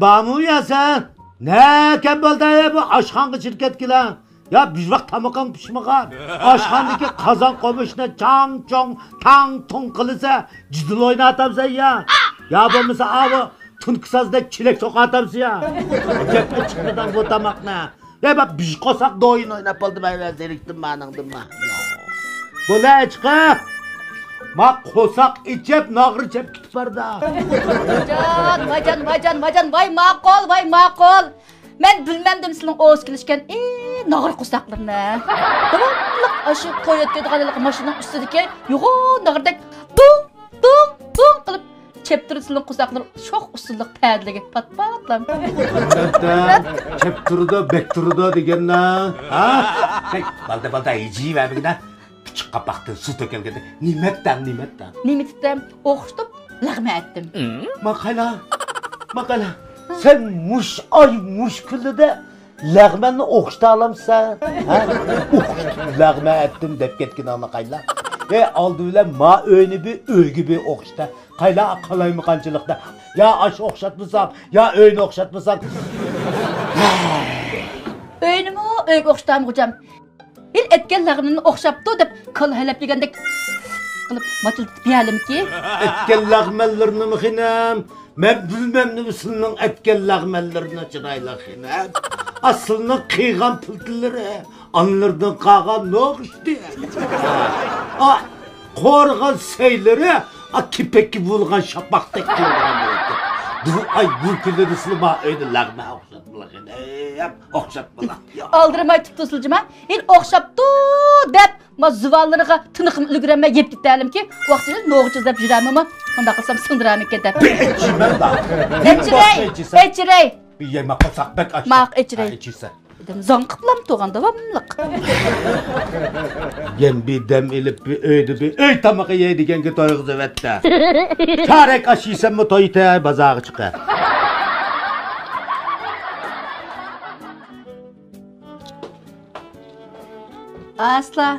Bamu ya sen? Ne kembalda ya bu aşkhanlı şirket ki lan? Ya biz bak tamakan pişmakan. Aşkhandaki kazan komuşuna çang çong tang tong kılırsa cidil oynatamsan ya. Ya bu mesela abi tınksazda çilek sokatamsın ya. Cepte çıkmadan bu tamak ne? Ya bak biz kosak da oyun oynap oldu ben zeriktim manandım ma. Bu ne çıkı? Ma kosak içep nağır içep gitip var da. Vacan vay makol. Ben bilmemdim senin oğuz kilişken nağır kusaklarını. Devamlıq aşı toyot dediğinilik maşının üstündeki yoğun nağırdak bum kılıp çeptiri senin kusakları çok usullık pədligi patlam. Çeptiri bektirdi degen ne? Ha? Balda iciyi ver bir de. Küçük kapaktın su tökelgende. Nimetten. Nimetten oxuştup lağma ettim. Makala. Sen muşkülü de lağmenini oxuşta alamsan. Oxuştup lağma ettim dep ketkin ana kayla. Aldı öyle ma öğünü bir öğü bir oxuşta. Kayla kalayımı kancılıkta. Ya aş oxuşatmasan, ya öğünü oxuşatmasan. Öğünümü öğü oxuştam hocam. Bir etken lağımını oxuşaptı dep kal helep yegandek kılıp matıltıp yiyelim ki. Etken lağmellerini mi xinem? Ben bilmem ne misin etken lağmellerine çırayla xinem. Aslında kıygan pıltıları. Anlardan kağan ne oxuştu? Korgan seyleri. Kipeki bulgan şapaktek bulgan. Ay bu külleri sılıma öyle lağma oxuşatmalar. Oxuşatmalar. Aldırmay tutulsucuma. İl oxuşaptı dep ma zıvallarıga tınıqım ülgüreme yep gittelim ki vaxtınız noğuçuz dep jüremimi onda qılsam sındıram eken dep. İçimem da. Eçirey. Bir yemek olsak bek açtı. Maq eçirey. İçirse. Zan qıplam toğan davamlıq. Yem bir dem ilip bir öydü bir öy tamağı yedigen ki toyğuz evette. Çarek aşıysan mı toyu teyay bazağı çıkar. Asla.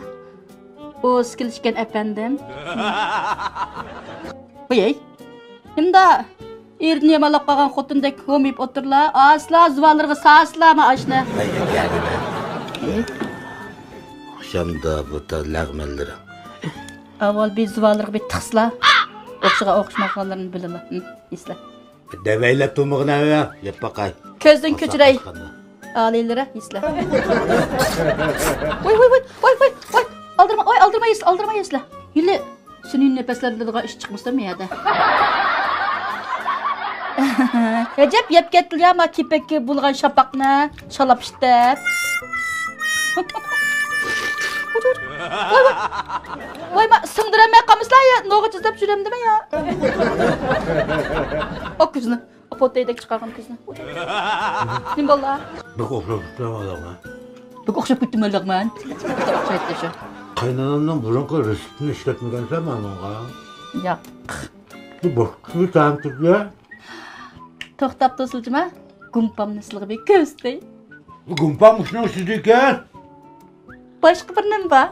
O skilişken efendim. Buyay. Şimdi erini yamalap qalan xotundek komip oturla. Asla zıvallarıga sağıslama aşna. Akşamda bu da lağmelleri. Aval bir zıvallarıga bir tıxsla. Oxşuğa oxşmaqalarını bilila. İsla. Deveyle tumuğuna ya. Yap bakay. Közden köçürey. Ağlayılara isla. Vay. Aldırma isla. Yine senin nefeslerinde daha iş çıkmıştı mı ya da? Recep yap getir ya ma kipek bulgan şapakna şalap işte. Vay ma sındıramaya kamışlar ya. Noğu çizip jürem deme ya. O kızını. O potaydak çıkargan kızını. Nim bolla? Bak oxşap Bak oxşap gittim öldükmen. Oxşaydı şu. Kaynanamdan burunka resitini işletmeden sen mi anonga? Ya. Bu bir tane tut ya. Toxtap tosılcıma. Gumpam nasıl bir köstey. Bu gumpamış ne sizdiken? Başka bir nem var.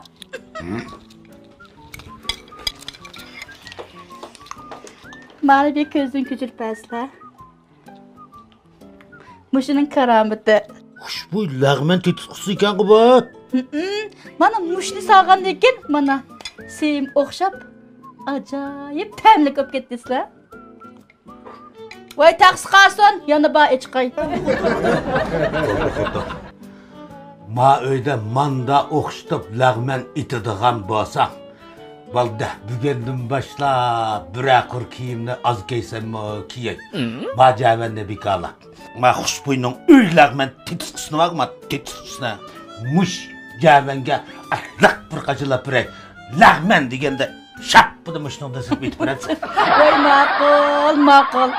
Mali bir közün küçülpesler. Muşunun karametı. Hoş bu lağmen titikusu iken ki bu. Mana muşni sağgan deken mana sevim oxşap acayip təmli köp ketdisler. Vay taqsı qarson yana ba eçqay. Ma öyde manda oxştup lağmen itidiğen bolsa. Valda bugünden başla bırakır kiyimni az giysem mi kiyey. Ma cavende bir kala. Ma xuşbuyunun öy lağmen titikusuna bakma titikusuna. Muş javenge ahlak bir kaçıla pürey. Lağmen degende şap bu da muşnunda zıp bitip bıraksın. Vay maqul.